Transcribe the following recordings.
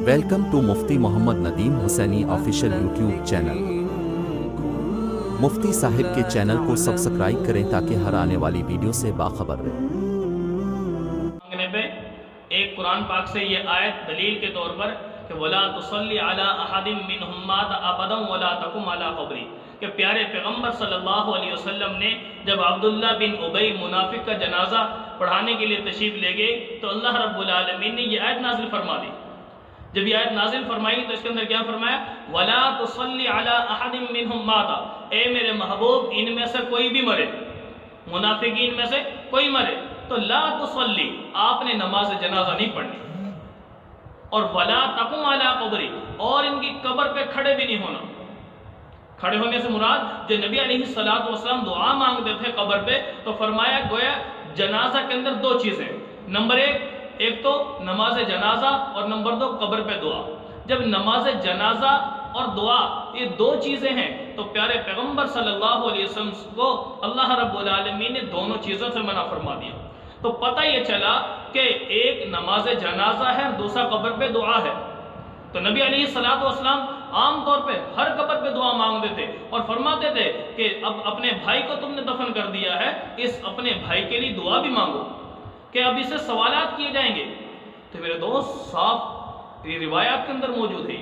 Welcome to Mufti Muhammad Nadeem Hussaini official YouTube channel. Mufti صاحب کے channel کو سبسکرائب کریں تاکہ ہر آنے والی ویڈیو سے باخبر رہیں۔ مانگنے پہ ایک قرآن پاک سے یہ آیت دلیل کے طور پر کہ وَلَا تُصَلِّ عَلَىٰ أَحَدٍ مِّنْهُمْ مَاتَ أَبَدًا وَلَا تَقُمْ عَلَىٰ قَبْرِهِ کہ پیارے پیغمبر صلی اللہ علیہ وسلم نے جب عبداللہ بن ابی منافق کا جنازہ پڑھانے کے لیے تشریف لے گئے تو اللہ رب العالمین نے یہ آیت نازل فرما دی۔ جب یہ آیت نازل فرمائی تو اس کے اندر کیا فرمایا؟ وَلَا تُصَلِّ عَلَىٰ أَحَدٍ مِّنْهُمْ مَاتَ، اے میرے محبوب ان میں سے کوئی بھی مرے، منافقین میں سے کوئی مرے تو لا تصلی، آپ نے نماز جنازہ نہیں پڑھنی، اور ولا تقم علی قبری، اور ان کی قبر پہ کھڑے بھی نہیں ہونا۔ کھڑے ہونے سے مراد جو نبی علیہ الصلوۃ والسلام دعا مانگتے تھے قبر پہ، تو فرمایا گویا جنازہ کے اندر دو چیزیں، نمبر ایک تو نماز جنازہ، اور نمبر دو قبر پہ دعا۔ جب نماز جنازہ اور دعا یہ دو چیزیں ہیں تو پیارے پیغمبر صلی اللہ علیہ وسلم کو اللہ رب العالمین نے دونوں چیزوں سے منع فرما دیا۔ تو پتہ یہ چلا کہ ایک نماز جنازہ ہے اور دوسرا قبر پہ دعا ہے۔ تو نبی علیہ الصلوۃ والسلام عام طور پہ ہر قبر پہ دعا مانگتے تھے اور فرماتے تھے کہ اب اپنے بھائی کو تم نے دفن کر دیا ہے، اس اپنے بھائی کے لیے دعا بھی مانگو کہ اب اسے سوالات کیے جائیں گے۔ تو میرے دوست صاف یہ روایات کے اندر موجود ہے۔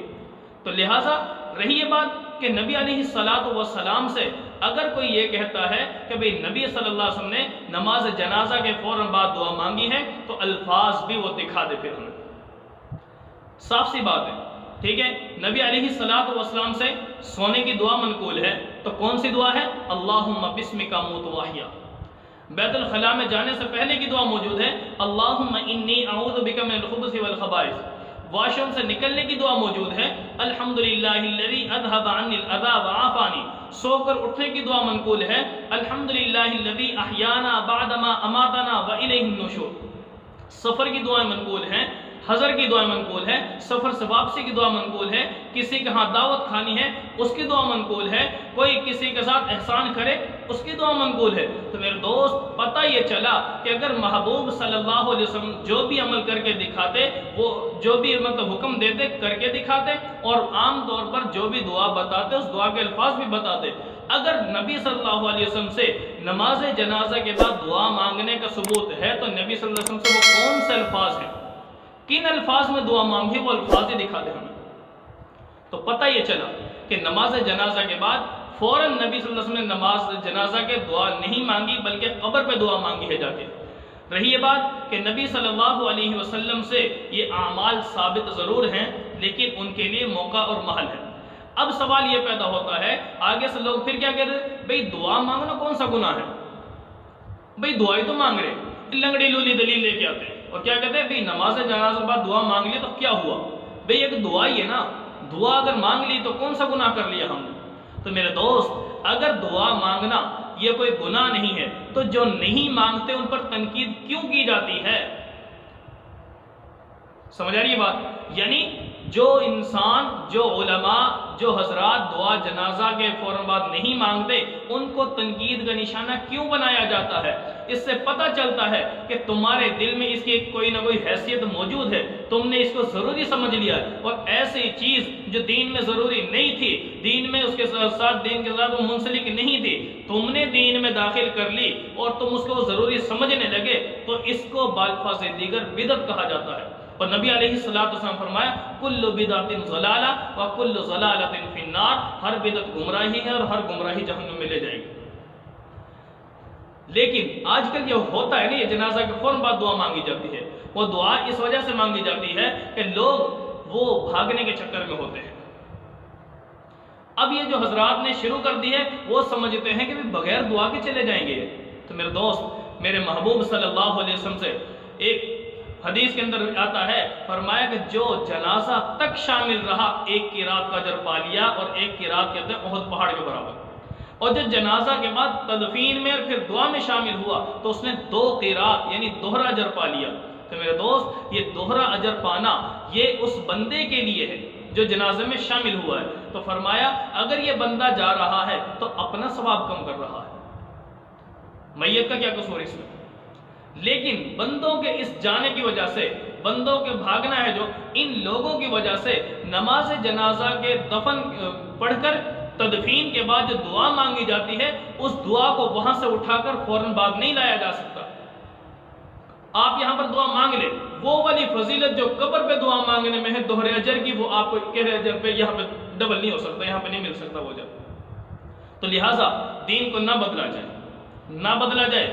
تو لہٰذا رہی یہ بات کہ نبی علیہ الصلوۃ والسلام سے اگر کوئی یہ کہتا ہے کہ بھئی نبی صلی اللہ علیہ وسلم نے نماز جنازہ کے فوراً بعد دعا مانگی ہے تو الفاظ بھی وہ دکھا دے پھر ہمیں، صاف سی بات ہے، ٹھیک ہے۔ نبی علیہ الصلوۃ والسلام سے سونے کی دعا منقول ہے، تو کون سی دعا ہے؟ اللہم بسمک اموت واحیا۔ بیت الخلاء میں جانے سے پہلے کی دعا موجود ہے، اللہم انی اعوذ بک من الخبث والخبائث۔ واش روم سے نکلنے کی دعا موجود ہے، الحمدللہ الذی اذھب عنی الاذی وعافانی۔ سو کر اٹھنے کی دعا منقول ہے، الحمدللہ الذی احیانا بعدما اماتنا والیہ النشور۔ سفر کی دعائیں منقول ہیں، حضر کی دعائیں منقول ہے، سفر سے واپسی کی دعا منقول ہے، کسی کے ہاں دعوت کھانی ہے اس کی دعا منقول ہے، کوئی کسی کے ساتھ احسان کرے اس کی دعا منقول ہے۔ تو میرے دوست پتہ یہ چلا کہ اگر محبوب صلی اللہ علیہ وسلم جو بھی عمل کر کے دکھاتے، وہ جو بھی مطلب حکم دیتے کر کے دکھاتے، اور عام طور پر جو بھی دعا بتاتے اس دعا کے الفاظ بھی بتاتے۔ اگر نبی صلی اللہ علیہ وسلم سے نماز جنازہ کے بعد دعا مانگنے کا ثبوت ہے تو نبی صلی اللہ علیہ وسلم سے وہ کون سے الفاظ ہیں، کن الفاظ میں دعا مانگی، وہ الفاظ ہی دکھا دے ہمیں۔ تو پتہ یہ چلا کہ نماز جنازہ کے بعد فوراً نبی صلی اللہ علیہ وسلم نے نماز جنازہ کے دعا نہیں مانگی بلکہ قبر پہ دعا مانگی ہے جا کے۔ رہی یہ بات کہ نبی صلی اللہ علیہ وسلم سے یہ اعمال ثابت ضرور ہیں لیکن ان کے لیے موقع اور محل ہے۔ اب سوال یہ پیدا ہوتا ہے، آگے سے لوگ پھر کیا کہتے ہیں، بھئی دعا مانگنا کون سا گناہ ہے؟ بھئی دعائی تو مانگ رہے، لنگڑی لولی دلیل لے کے آتے ہیں اور کیا کہتے ہیں، بھئی نماز جنازہ کے بعد دعا مانگ لی تو کیا ہوا؟ بھئی ایک دعا ہی ہے نا، دعا اگر مانگ لی تو کون سا گناہ کر لیا ہم نے؟ تو میرے دوست اگر دعا مانگنا یہ کوئی گناہ نہیں ہے تو جو نہیں مانگتے ان پر تنقید کیوں کی جاتی ہے؟ سمجھ آ رہی ہے بات؟ یعنی جو انسان، جو علماء، جو حضرات دعا جنازہ کے فوراً بعد نہیں مانگتے ان کو تنقید کا نشانہ کیوں بنایا جاتا ہے؟ اس سے پتہ چلتا ہے کہ تمہارے دل میں اس کی کوئی نہ کوئی حیثیت موجود ہے، تم نے اس کو ضروری سمجھ لیا ہے، اور ایسی چیز جو دین میں ضروری نہیں تھی، دین میں اس کے ساتھ دین کے ساتھ وہ منسلک نہیں تھی، تم نے دین میں داخل کر لی اور تم اس کو ضروری سمجھنے لگے تو اس کو بالفاظ دیگر بدعت کہا جاتا ہے۔ اور نبی علیہ الصلوۃ والسلام فرمایا کل بدعت ضلالہ وکل ضلالۃ فی النار، ہر بدعت گمراہی ہے اور ہر گمراہی جہنم میں لے جائے گی۔ لیکن آج کل یہ ہوتا ہے نا، یہ جنازہ کے فوراً بعد دعا مانگی جاتی ہے، وہ دعا اس وجہ سے مانگی جاتی ہے کہ لوگ وہ بھاگنے کے چکر میں ہوتے ہیں۔ اب یہ جو حضرات نے شروع کر دی ہے وہ سمجھتے ہیں کہ بغیر دعا کے چلے جائیں گے۔ تو میرے دوست میرے محبوب صلی اللہ علیہ وسلم سے ایک حدیث کے اندر آتا ہے، فرمایا کہ جو جنازہ تک شامل رہا ایک کی رات کا اجر پا لیا، اور ایک کی رات کہتے ہیں احد پہاڑ کے برابر، اور جو جنازہ کے بعد تدفین میں اور پھر دعا میں شامل ہوا تو اس نے 2 قیرات یعنی دوہرا اجر پا لیا۔ تو میرے دوست یہ دوہرا اجر پانا یہ اس بندے کے لیے ہے جو جنازے میں شامل ہوا ہے۔ تو فرمایا اگر یہ بندہ جا رہا ہے تو اپنا ثواب کم کر رہا ہے، میت کا کیا قصور اس میں؟ لیکن بندوں کے اس جانے کی وجہ سے بندوں کے بھاگنا ہے جو، ان لوگوں کی وجہ سے نماز جنازہ کے دفن پڑھ کر تدفین کے بعد جو دعا مانگی جاتی ہے اس دعا کو وہاں سے اٹھا کر فوراً بعد نہیں لایا جا سکتا۔ آپ یہاں پر دعا مانگ لیں، وہ والی فضیلت جو قبر پہ دعا مانگنے میں ہے دوہرے اجر کی، وہ آپ کو گہرے اجر پہ یہاں پہ ڈبل نہیں ہو سکتا، یہاں پہ نہیں مل سکتا وہ اجر۔ تو لہٰذا دین کو نہ بدلا جائے، نہ بدلا جائے۔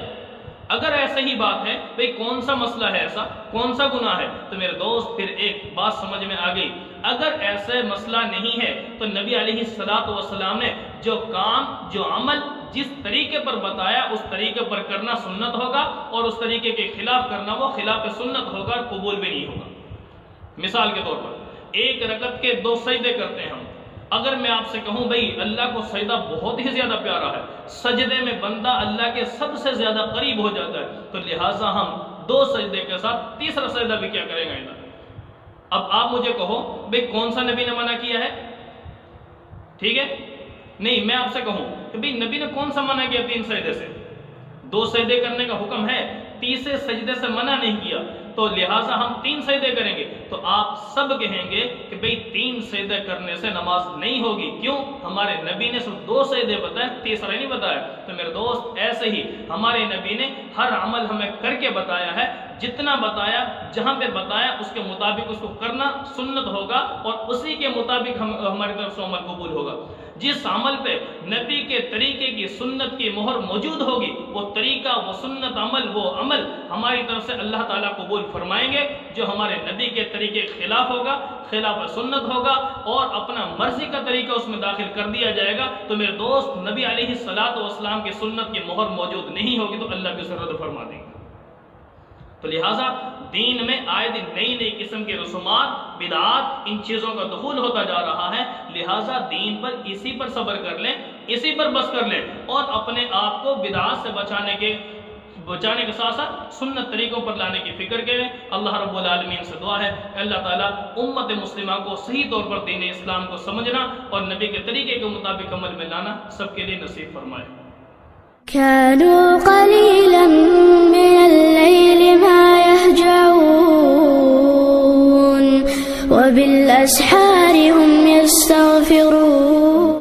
اگر ایسا ہی بات ہے بھئی کون سا مسئلہ ہے ایسا، کون سا گناہ ہے، تو میرے دوست پھر ایک بات سمجھ میں آ گئی، اگر ایسے مسئلہ نہیں ہے تو نبی علیہ السلام نے جو کام جو عمل جس طریقے پر بتایا اس طریقے پر کرنا سنت ہوگا، اور اس طریقے کے خلاف کرنا وہ خلاف سنت ہوگا اور قبول بھی نہیں ہوگا۔ مثال کے طور پر ایک رکعت کے 2 سجدے کرتے ہیں ہم، اگر میں آپ سے کہوں بھئی اللہ کو سجدہ بہت ہی زیادہ پیارا ہے، سجدے میں بندہ اللہ کے سب سے زیادہ قریب ہو جاتا ہے، تو لہٰذا ہم 2 سجدے کے ساتھ تیسرا سجدہ بھی کیا کریں گے ادھر۔ اب آپ مجھے کہو بھئی کون سا نبی نے منع کیا ہے؟ ٹھیک ہے، نہیں میں آپ سے کہوں کہ بھئی نبی نے کون سا منع کیا 3 سجدے سے؟ 2 سجدے کرنے کا حکم ہے، تیسرے سجدے سے منع نہیں کیا، تو لہٰذا ہم 3 سجدے کریں گے۔ تو آپ سب کہیں گے کہ بھئی 3 سجدے کرنے سے نماز نہیں ہوگی، کیوں؟ ہمارے نبی نے صرف 2 سجدے بتائے، تیسرا نہیں بتایا۔ تو میرے دوست ایسے ہی ہمارے نبی نے ہر عمل ہمیں کر کے بتایا ہے، جتنا بتایا جہاں پہ بتایا اس کے مطابق اس کو کرنا سنت ہوگا، اور اسی کے مطابق ہماری طرف سے عمل قبول ہوگا۔ جس عمل پہ نبی کے طریقے کی سنت کی مہر موجود ہوگی، وہ طریقہ وہ سنت وہ عمل ہماری طرف سے اللہ تعالیٰ قبول فرمائیں گے۔ جو ہمارے نبی کے طریقے خلاف ہوگا، خلاف سنت ہوگا، اور اپنا مرضی کا طریقہ اس میں داخل کر دیا جائے گا، تو میرے دوست نبی علیہ السلام کی سنت کی مہر موجود نہیں ہوگی تو اللہ کی رد فرما دیں گے۔ تو لہٰذا دین میں آئے دن نئی نئی قسم کے رسومات، بدعات، ان چیزوں کا دخول ہوتا جا رہا ہے، لہٰذا دین پر اسی پر صبر کر لیں، اسی پر بس کر لیں، اور اپنے آپ کو بدعات سے بچانے کے ساتھ ساتھ سنت طریقوں پر لانے کی فکر کریں۔ اللہ رب العالمین سے دعا ہے اللہ تعالیٰ امت مسلمہ کو صحیح طور پر دین اسلام کو سمجھنا اور نبی کے طریقے کے مطابق عمل میں لانا سب کے لیے نصیب فرمائے۔ كانوا قليلا من الليل ما يهجعون وبالأسحار هم يستغفرون